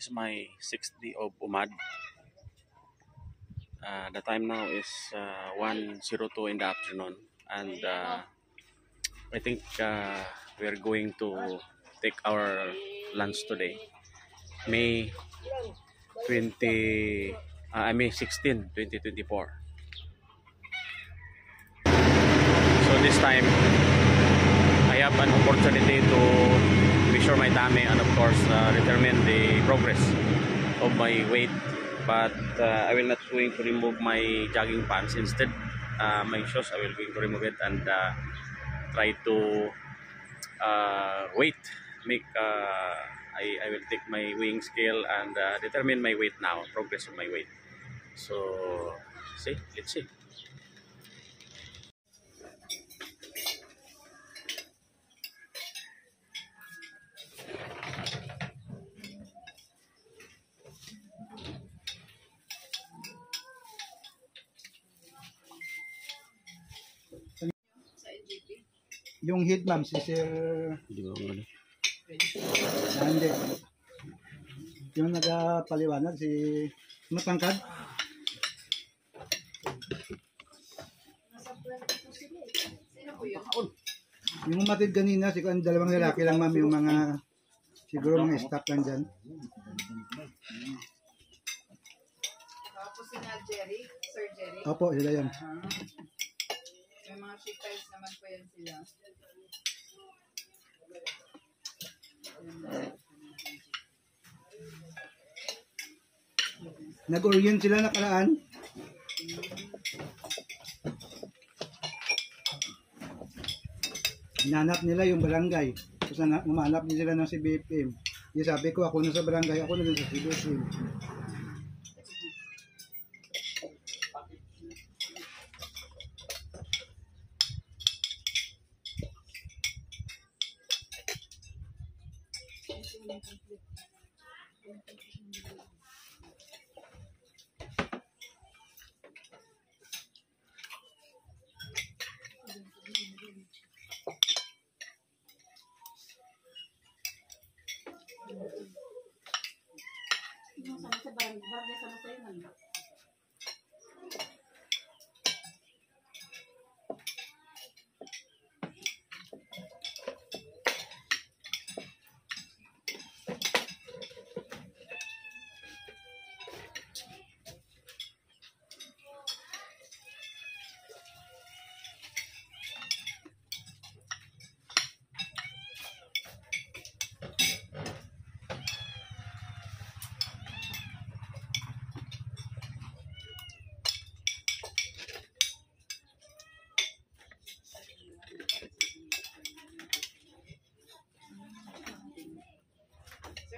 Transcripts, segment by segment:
It's my 6th day of UMAD. The time now is 1:02 in the afternoon, and I think we're going to take our lunch today, May 16, 2024. So this time, I have an opportunity to measure my tummy and of course determine the progress of my weight. But I will not going to remove my jogging pants. Instead, my shoes I will going to remove it and try to weight. I will take my weighing scale and determine my weight now, progress of my weight. So let's see. Yung head ma'am, si Sir... Hindi. Yung nagpaliwanag, si Matangkad. Yung umatid kanina, siguro ang dalawang lalaki lang ma'am, yung mga... Siguro mga staff lang dyan. Tapos si Jerry, Sir Jerry. Opo, sila yan. May mga shakers naman po yan sila. Nag-orient sila nakaraan. Hinanap nila yung barangay. Tapos umanap din sila ng CBFM. Yung sabi ko, ako na sa barangay, ako na din sa CBFM.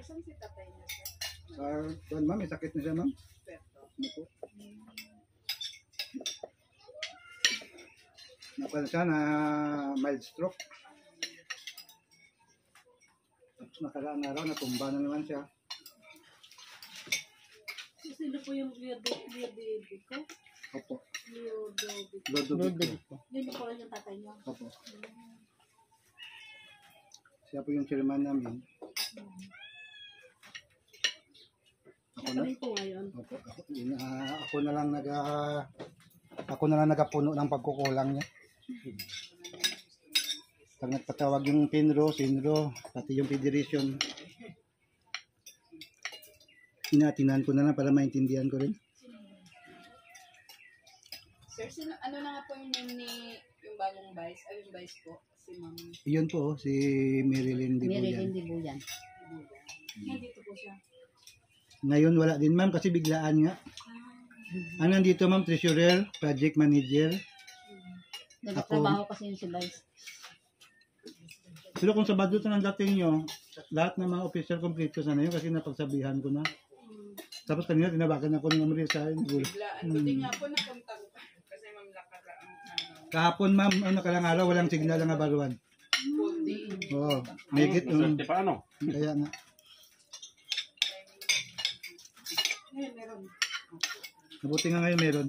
Saan si tatay niya, sir? Saan ma'am, may sakit na siya ma'am? Ano Napala siya na mild stroke. Tapos nakaraan araw, natumba na naman siya. Sino po yung Leodovico? Opo. Leodovico. Yun po rin yung tatay niya? Opo. Siya po yung chairman namin. Ako na po ngayon. Opo, ako na lang nagapuno ng pagkukulang niya. Pag nagpatawag yung Sinro, pati yung Federation, tinatinan ko na lang para maintindihan ko rin. Sir, ano na nga po yung name ni yung bagong vice? Ay, yung vice po, si Ma'am. Iyon po, si Marilyn Dibuyan. Marilyn Dibuyan. Nandito po siya. Ngayon wala din ma'am kasi biglaan nga. Nandito ma'am, treasurer, project manager. Nagtrabaho kasi yung si Vice. Pero kung Sabado ito ng dating nyo, lahat ng mga official complete ko sana yun kasi napagsabihan ko na. Tapos kanina tinabakan ako ng Marisa. Biglaan. Buti nga po napunta ko. Kasi Ma'am Lakaraan. Kahapon ma'am, nakalang araw, walang signal ang abaruan. Full day. Oo, may git. Paano? Kaya nga. Meron. Mabuti nga ngayon meron.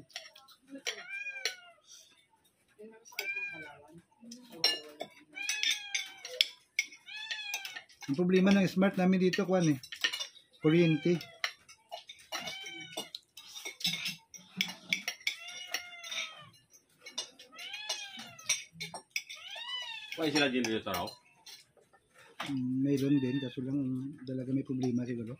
Ang problema ng smart namin dito, Kwan kuryente. Why sila generator raw? Mayroon din, kaso lang talaga may problema siguro.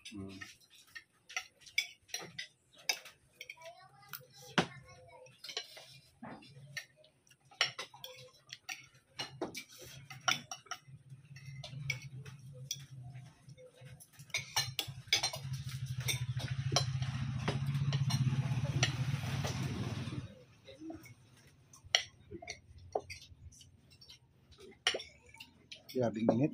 Grabing init.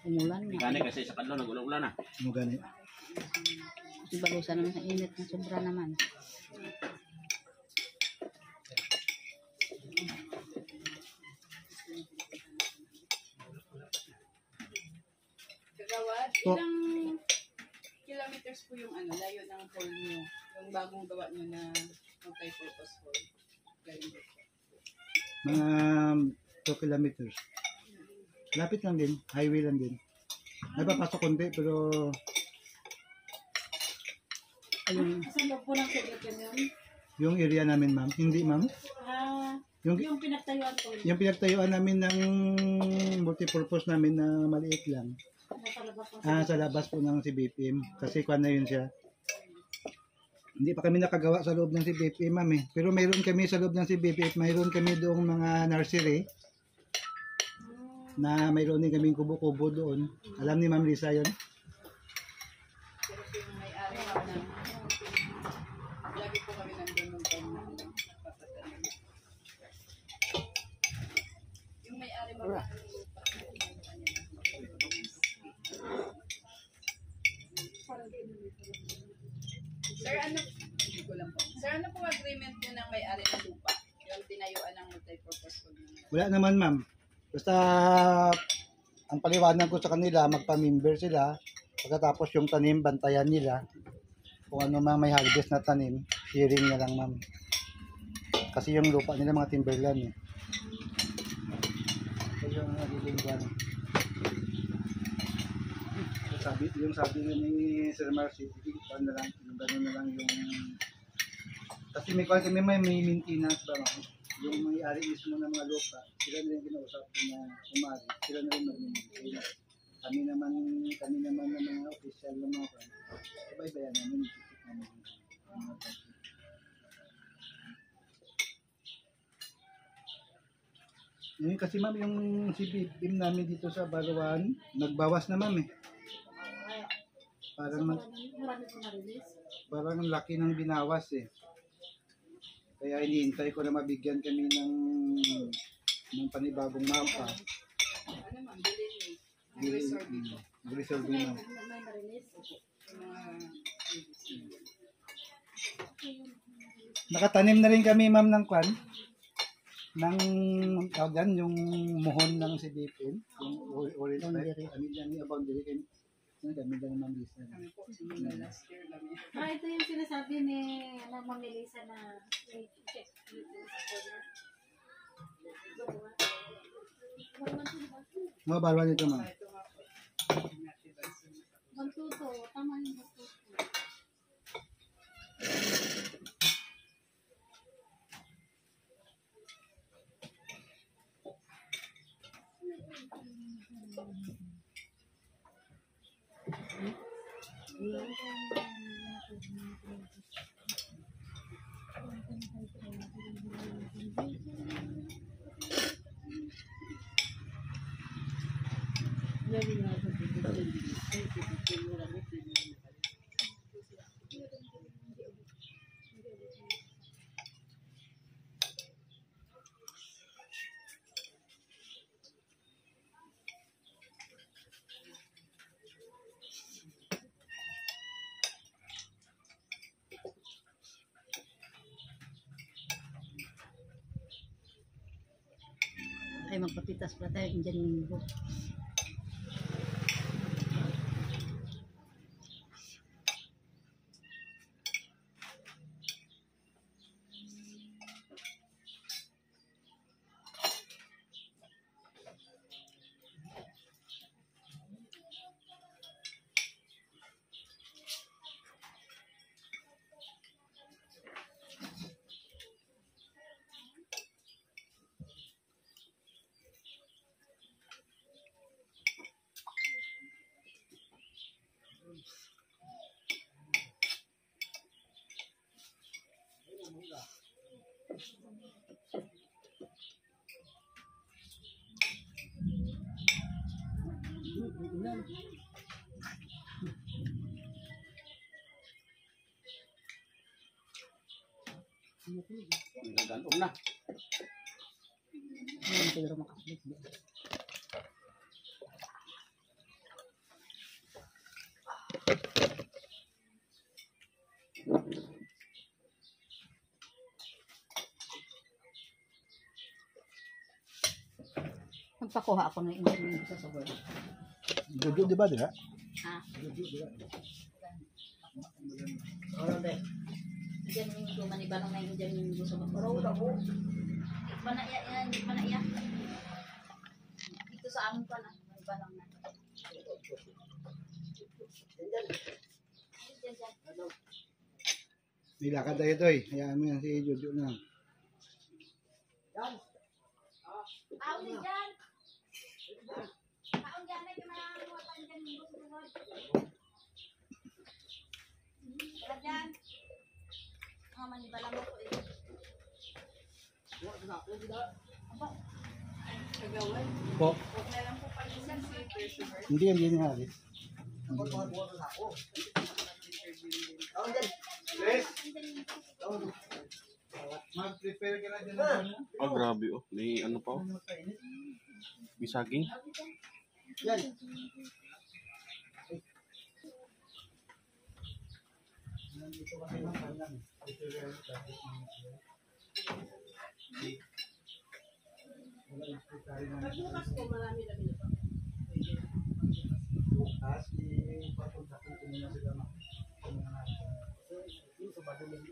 Umulan na. Gani kasi sa kadlaw nag-ulan na. Ano gani? Balusan naman sa init na sobra naman. Kagawad, Po. ilang kilometers po yung ano, layo ng hall nyo? Yung bagong gawa nyo na multi-purpose hall. Galing dito. Mga 2 kilometers. Lapit lang din, highway lang din. Napapasok konti pero Ayun. Sa loob po ng Cagayan yun? yung area namin ma'am, hindi ma'am. Yung, Yung pinagtayuan ko. yung pinagtayuan namin ng multipurpose namin na maliit lang. Nasa labas po. Sa labas po ng CBPM. Kasi kwan na yun siya. Hindi pa kami nakagawa sa loob ng CBPM ma'am eh. Pero mayroon kami sa loob ng CBPM, mayroon kami doong mga nursery na mayroon din kaming kubo-kubo doon. Alam ni Ma'am Lisa yun? Pero po yung may-ari na lagi po kami nandun nung time na papatanim. Yung may-ari mo ba? Sir, ano? Hindi ko lang po. Sir, ano po agreement nyo ng may-ari ng lupa? Yung tinayuan ng multi-purpose hall nyo? Wala naman ma'am. Basta ang paliwanag ko sa kanila, magpa-member sila. Pagkatapos yung tanim, bantayan nila. Kung ano mang may harvest na tanim, sharing na lang ma'am. Kasi yung lupa nila mga timberland eh. So, yung nagiging ban. Yung sabi ni Sir Marcy, ano na lang, yung gano'n na lang yung... Kasi may maintenance ba ma'am? Yung may-ari mismo ng mga lupa, sila na yung kinausap ko na umari, sila na rin mag-maintain. Kami naman ng mga official ng mga kan, sabay-bayan namin, isip namin ang mga kan. Yun kasi ma'am, yung CBPM namin dito sa Barawan, nagbawas na ma'am eh. Marami po na-release. Parang laki ng binawas eh. Kaya hinihintay ko na mabigyan kami ng panibagong mapa. Ano ma'am? Delay. Reserve na. May na-release. Nakatanim na rin kami ma'am ng kwan. Ng tawag yung muhon ng CBPM. Yung orange Boundary. type. Kami dyan yung boundary. Kami dyan ng Lisa. Kami po, simula last year lang yan. Ito yung sinasabi ni Ma'am Melissa na i-check dito sa corner. Mga balwa nito ma'am. Ito nga po. Bantuto, tama yung bantuto. Ay, magpapitas pala tayo, Indian Minggo. Nagaganong na. Magpakuha ako ng insulin sa sabon. Jojo, di ba? Di ba? Ha? Jojo, di ba? Diyan yung dumanibanong na yung dyan yung gusto mo. Pero wala ko. Hindi pa na yan. Hindi pa na yan. Dito sa amin pa na. Manibanong na. Diyan. Nilakad tayo ito eh. Hayaan mo yan si Jojo na. Taon din dyan. Taon dyan na yung mga muwatan dyan yung gusto mo. Wala dyan. Mga manibalang ako eh. Kagawan. Po. Huwag na lang po palisan si Treasurer. Hindi ni Haris. Yes. Mag-prepare ka na dyan ng ano? Oh, grabe oh. May ano pa oh. May saging. Yan. Nandito kasi ng kanan. Prepare ka na. Wala yung prepare na. Pagbukas po, marami na nila. Bukas, ipapunta ko muna sila na. Yung mga nasa. Yung sa bagay ng